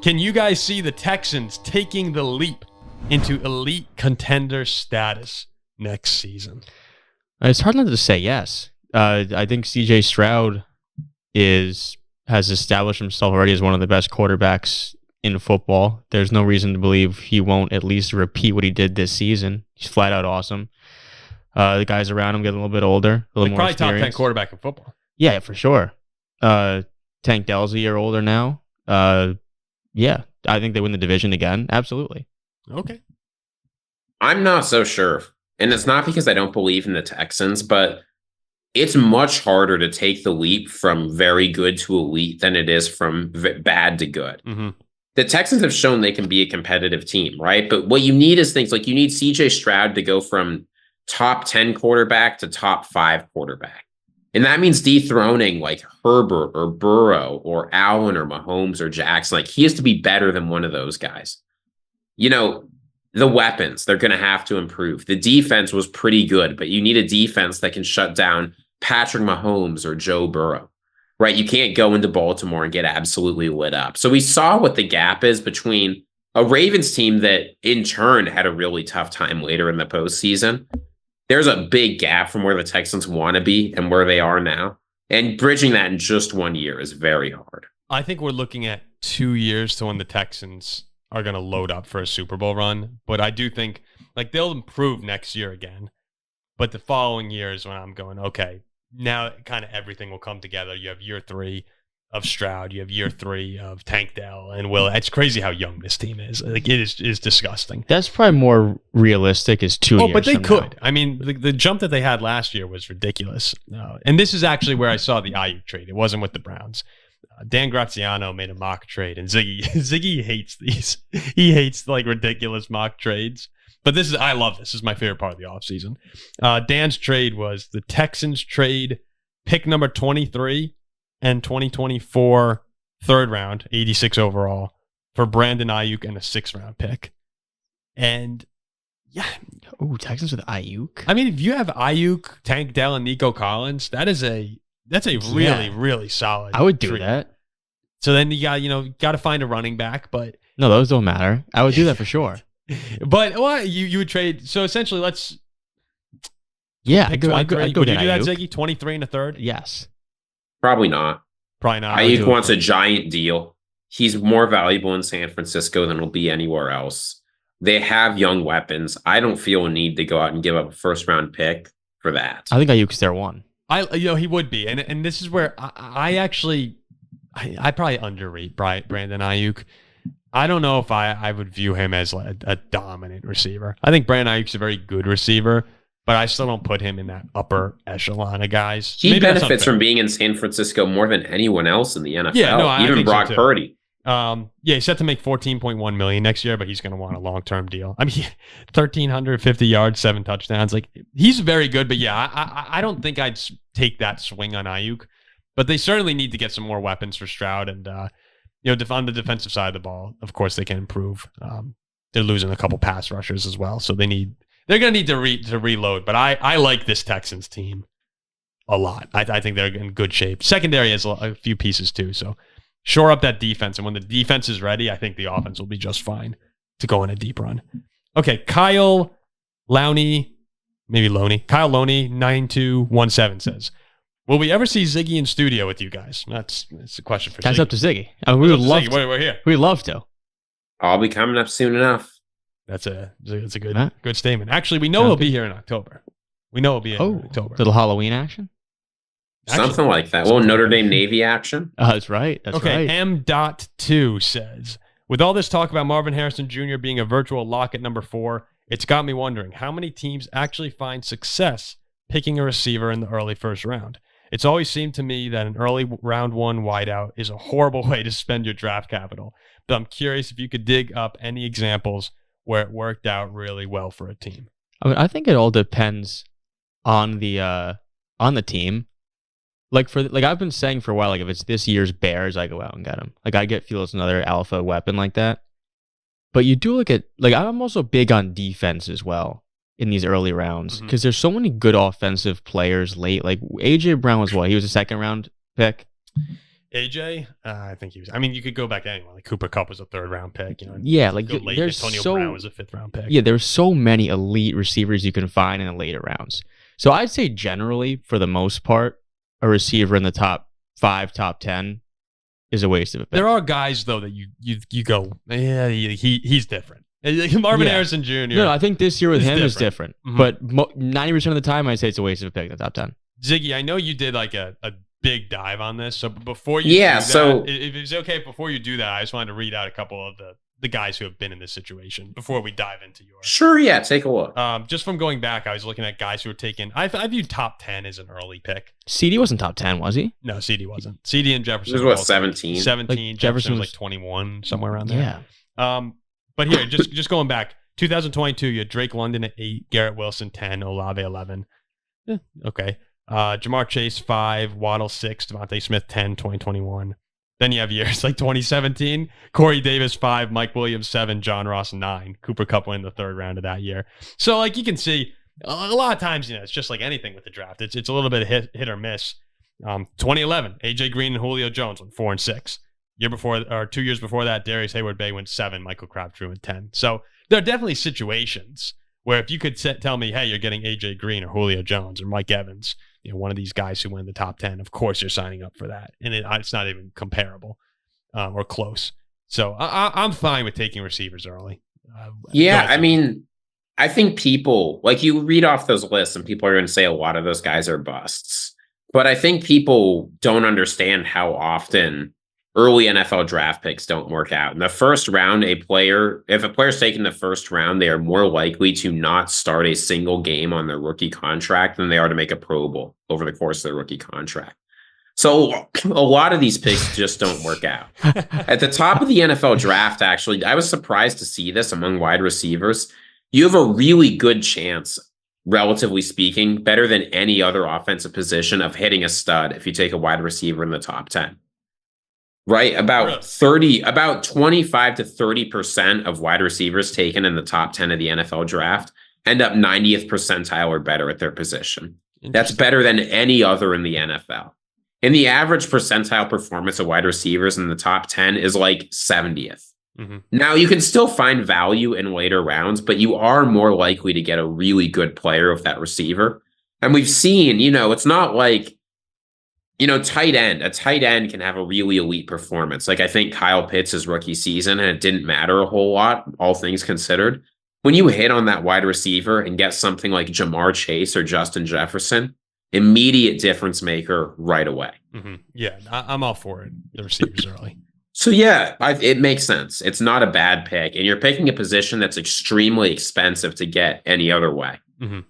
Can you guys see the Texans taking the leap into elite contender status next season? It's hard not to say yes. I think CJ Stroud has established himself already as one of the best quarterbacks in football. There's no reason to believe he won't at least repeat what he did this season. He's flat out awesome. The guys around him get a little bit older, a little more probably experience. Top 10 quarterback in football. Yeah, for sure. Tank Dell's a year older now. Yeah, I think they win the division again. Absolutely. Okay. I'm not so sure. And it's not because I don't believe in the Texans, but it's much harder to take the leap from very good to elite than it is from bad to good. Mm-hmm. The Texans have shown they can be a competitive team, right? But what you need is things like you need CJ Stroud to go from top 10 quarterback to top 5 quarterback. And that means dethroning like Herbert or Burrow or Allen or Mahomes or Jackson. Like he has to be better than one of those guys. You know, the weapons, they're going to have to improve. The defense was pretty good, but you need a defense that can shut down Patrick Mahomes or Joe Burrow, right? You can't go into Baltimore and get absolutely lit up. So we saw what the gap is between a Ravens team that in turn had a really tough time later in the postseason. There's a big gap from where the Texans want to be and where they are now. And bridging that in just 1 year is very hard. I think we're looking at 2 years to when the Texans are going to load up for a Super Bowl run. But I do think like they'll improve next year again. But the following year is when I'm going, okay, now kind of everything will come together. You have year 3 of Stroud. You have year 3 of Tank Dell and Will. It's crazy how young this team is. Like it is disgusting. That's probably more realistic is 2 years. Oh, but they from could. now. I mean, the jump that they had last year was ridiculous. And this is actually where I saw the Ayuk trade. It wasn't with the Browns. Dan Graziano made a mock trade, and Ziggy hates these. He hates like ridiculous mock trades. But I love this. This is my favorite part of the offseason. Dan's trade was the Texans trade pick number 23 and 2024 third round, 86 overall, for Brandon Ayuk and a 6th round pick. And yeah. Ooh, Texans with Ayuk. I mean, if you have Ayuk, Tank Dell, and Nico Collins, that's a really, really solid. I would do trade. that. So then you got to find a running back, but no, those don't matter. I would do that for sure. But you would trade. So essentially, let's. Yeah, I'd go would you do that, Ayuk. Ziggy? 23 and a third? Yes. Probably not. Probably not. Ayuk wants a giant deal. He's more valuable in San Francisco than he'll be anywhere else. They have young weapons. I don't feel a need to go out and give up a 1st round pick for that. I think Ayuk's their one. He would be, and this is where I probably underrate Brandon Ayuk. I don't know if I would view him as like a dominant receiver. I think Brandon Ayuk's a very good receiver, but I still don't put him in that upper echelon of guys. He benefits from being in San Francisco more than anyone else in the NFL. Yeah, no, even Brock Purdy. He's set to make $14.1 million next year, but he's going to want a long-term deal. I mean, 1,350 yards, 7 touchdowns. Like he's very good, but yeah, I don't think I'd take that swing on Ayuk. But they certainly need to get some more weapons for Stroud, and on the defensive side of the ball, of course, they can improve. They're losing a couple pass rushers as well, so they're going to need to reload. But I like this Texans team a lot. I think they're in good shape. Secondary has a few pieces too, so. Shore up that defense, and when the defense is ready, I think the offense will be just fine to go in a deep run. Okay, Kyle Lowney, 9217 says, will we ever see Ziggy in studio with you guys? That's a question for That's Ziggy. up to Ziggy. We would love to. We're here. We'd love to. I'll be coming up soon enough. That's a good statement. Actually, we know he'll be here in October. We know he'll be here in October. Little Halloween action? Something like that. Well, Notre Dame Navy action. That's right. That's okay, right. M.2 says, with all this talk about Marvin Harrison Jr. being a virtual lock at number 4, it's got me wondering how many teams actually find success picking a receiver in the early first round. It's always seemed to me that an early round 1 wideout is a horrible way to spend your draft capital. But I'm curious if you could dig up any examples where it worked out really well for a team. I think it all depends on the team. Like I've been saying for a while, like if it's this year's Bears, I go out and get him. Like I feel it's another alpha weapon like that. But you do look at I'm also big on defense as well in these early rounds because there's so many good offensive players late. Like AJ Brown was what? He was a 2nd round pick. AJ, I think he was. I mean, you could go back anywhere. Like Cooper Kupp was a 3rd round pick. You know, Yeah, like go late. there's Antonio so Brown was a 5th round pick. yeah, there's so many elite receivers you can find in the later rounds. So I'd say generally, for the most part, a receiver in the top 5, top 10 is a waste of a pick. There are guys though that you go, yeah, he's different. Marvin Harrison Jr. No, I think this year with him is different. Mhm. But 90% of the time, I'd say it's a waste of a pick in the top 10. Ziggy, I know you did like a big dive on this. So before you Yeah, do that, so- if it's okay, before you do that, I just wanted to read out a couple of the guys who have been in this situation before we dive into yours. Sure, yeah, take a look. Just from going back, I was looking at guys who were taken. I viewed top 10 as an early pick. CD wasn't top 10, was he? No, CD wasn't. CD and Jefferson. This was were what, both 17? 17. Like, Jefferson was was- like 21, somewhere around there. Yeah. But here, just going back, 2022, you had Drake London at 8, Garrett Wilson 10, Olave 11. Okay. Jamar Chase 5, Waddle 6, Devontae Smith 10, 2021. Then you have years like 2017, Corey Davis 5, Mike Williams 7, John Ross 9. Cooper Kupp went in the 3rd round of that year. So like you can see a lot of times, it's just like anything with the draft. It's a little bit of hit or miss. 2011, AJ Green and Julio Jones went 4 and 6. Year before, or 2 years before that, Darius Hayward-Bay went 7, Michael Crabtree went 10. So there are definitely situations where if you could tell me, hey, you're getting AJ Green or Julio Jones or Mike Evans, one of these guys who win the top 10, of course you're signing up for that. And it's not even comparable or close. So I'm fine with taking receivers early. Yeah, I mean, I think people, like you read off those lists and people are going to say a lot of those guys are busts. But I think people don't understand how often early NFL draft picks don't work out. In the first round, if a player's taken the first round, they are more likely to not start a single game on their rookie contract than they are to make a Pro Bowl over the course of their rookie contract. So a lot of these picks just don't work out. At the top of the NFL draft, actually, I was surprised to see this among wide receivers. You have a really good chance, relatively speaking, better than any other offensive position of hitting a stud if you take a wide receiver in the top 10. Right? About 25 to 30% of wide receivers taken in the top 10 of the NFL draft end up 90th percentile or better at their position. That's better than any other in the NFL. And the average percentile performance of wide receivers in the top 10 is like 70th. Mm-hmm. Now, you can still find value in later rounds, but you are more likely to get a really good player of that receiver. And we've seen, it's not like, a tight end can have a really elite performance. Like I think Kyle Pitts' his rookie season, and it didn't matter a whole lot, all things considered. When you hit on that wide receiver and get something like Jamar Chase or Justin Jefferson, immediate difference maker right away. Mm-hmm. Yeah, I'm all for it. The receivers early. So yeah, it makes sense. It's not a bad pick, and you're picking a position that's extremely expensive to get any other way. Mm-hmm.